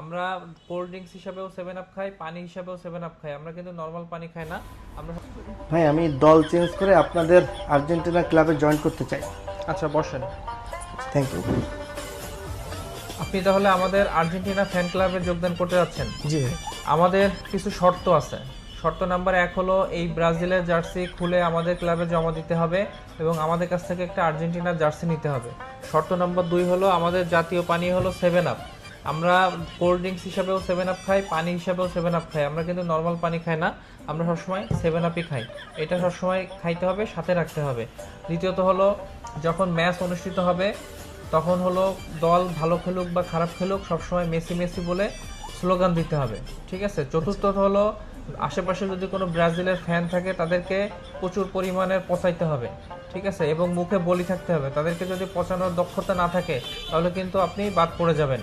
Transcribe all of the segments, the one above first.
আমরা cold drinks হিসাবেও 7 up খাই, পানি হিসাবেও 7 আপ খাই। আমরা কিন্তু নর্মাল পানি খাই না। আমরা ভাই আমি দল চেঞ্জ করে আপনাদের আর্জেন্টিনা ক্লাবে জয়েন করতে চাই। আচ্ছা বসেন। Thank you. আপনি তাহলে আমাদের আর্জেন্টিনা ফ্যান ক্লাবে যোগদান করতে যাচ্ছেন? জি ভাই। আমাদের কিছু শর্ত আছে। শর্ত নাম্বার 1 হলো এই ব্রাজিলের জার্সি খুলে আমাদের ক্লাবে জমা দিতে হবে এবং আমাদের কাছ থেকে একটা আর্জেন্টিনার জার্সি নিতে হবে। শর্ত নাম্বার 2 হলো আমাদের জাতীয় পানীয় হলো 7 আপ। আমরা কোল্ড ড্রিঙ্কস হিসাবেও 7 আপ খাই, পানি হিসাবেও 7 আপ খাই। আমরা কিন্তু নর্মাল পানি খাই না, আমরা সবসময় 7 আপই খাই। এটা সবসময় খাইতে হবে, সাথে রাখতে হবে। দ্বিতীয়ত হলো যখন ম্যাচ অনুষ্ঠিত হবে তখন হলো দল ভালো খেলুক বা খারাপ খেলুক সবসময় মেসি মেসি বলে স্লোগান দিতে হবে, ঠিক আছে? চতুর্থত হলো আশেপাশে যদি কোনো ব্রাজিলের ফ্যান থাকে তাদেরকে প্রচুর পরিমাণে পচাইতে হবে, ঠিক আছে? এবং মুখে বলি থাকতে হবে। তাদেরকে যদি পচানোর দক্ষতা না থাকে তাহলে কিন্তু আপনি বাদ পড়ে যাবেন,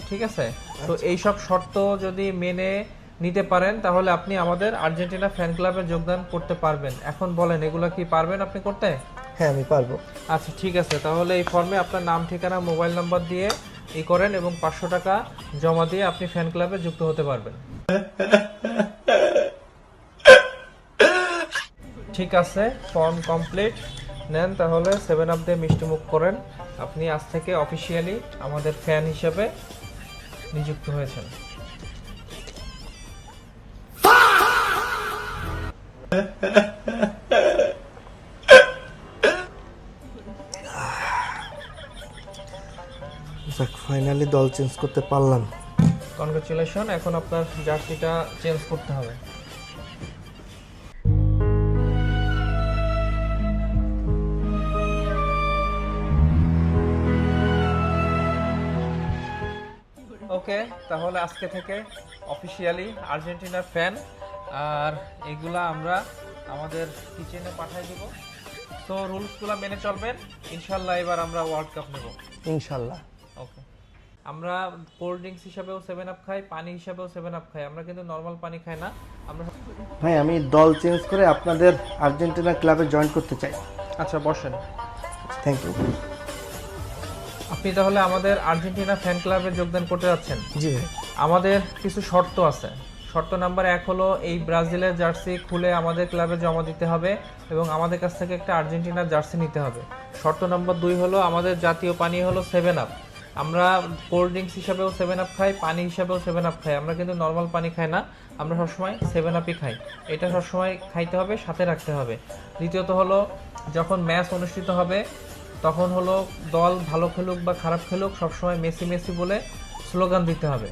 ঠিক আছে? তো এইসব শর্ত যদি মেনে নিতে পারেন তাহলে আপনি আমাদের আর্জেন্টিনা ফ্যান ক্লাবে যোগদান করতে পারবেন। এখন বলেন এগুলো কি পারবেন আপনি করতে? হ্যাঁ আমি পারবো। আচ্ছা ঠিক আছে, তাহলে এই ফর্মে আপনার নাম, ঠিকানা, মোবাইল নাম্বার দিয়ে করেন এবং 500 টাকা জমা দিয়ে আপনি ফ্যান ক্লাবে যুক্ত হতে পারবেন। ঠিক আছে, ফর্ম কমপ্লিট। নেন তাহলে 7 আপ দিয়ে মিষ্টি মুখ করেন। আপনি আজ থেকে অফিসিয়ালি আমাদের ফ্যান হিসেবে নিযুক্ত হয়েছেন। যাক ফাইনালি দল চেঞ্জ করতে পারলাম। কনগ্রাচুলেশন, এখন আপনার জার্সিটা চেঞ্জ করতে হবে। ওকে, তাহলে আজকে থেকে অফিসিয়ালি আর্জেন্টিনার ফ্যান। আর এগুলা আমরা আমাদের কিচেনে পাঠিয়ে দিব। তো রুলসগুলো মেনে চলবেন, ইনশাল্লাহ এবার আমরা ওয়ার্ল্ড কাপ নেব ইনশাল্লাহ। ওকে। আমরা কোল্ড ড্রিঙ্কস হিসাবেও 7 আপ খাই, পানি হিসাবেও 7 আপ খাই। আমরা কিন্তু নর্মাল পানি খাই না। আমরা ভাই আমি দল চেঞ্জ করে আপনাদের আর্জেন্টিনা ক্লাবে জয়েন করতে চাই। আচ্ছা বসেন। Thank you. আপনি তাহলে আমাদের আর্জেন্টিনা ফ্যান ক্লাবে যোগদান করতে যাচ্ছেন? জি ভাই। আমাদের কিছু শর্ত আছে। শর্ত নাম্বার 1 হলো এই ব্রাজিলের জার্সি খুলে আমাদের ক্লাবে জমা দিতে হবে এবং আমাদের কাছ থেকে একটা আর্জেন্টিনার জার্সি নিতে হবে। শর্ত নাম্বার 2 হলো আমাদের জাতীয় পানীয় হলো 7 আপ। আমরা কোল্ড ড্রিঙ্কস হিসাবেও 7 আপ খাই, পানি হিসাবেও 7 আপ খাই। আমরা কিন্তু নর্মাল পানি খাই না, আমরা সবসময় 7 আপই খাই। এটা সবসময় খাইতে হবে, সাথে রাখতে হবে। দ্বিতীয়ত হলো যখন ম্যাচ অনুষ্ঠিত হবে তখন হলো দল ভালো খেলুক বা খারাপ খেলুক সবসময় মেসি মেসি বলে স্লোগান দিতে হবে।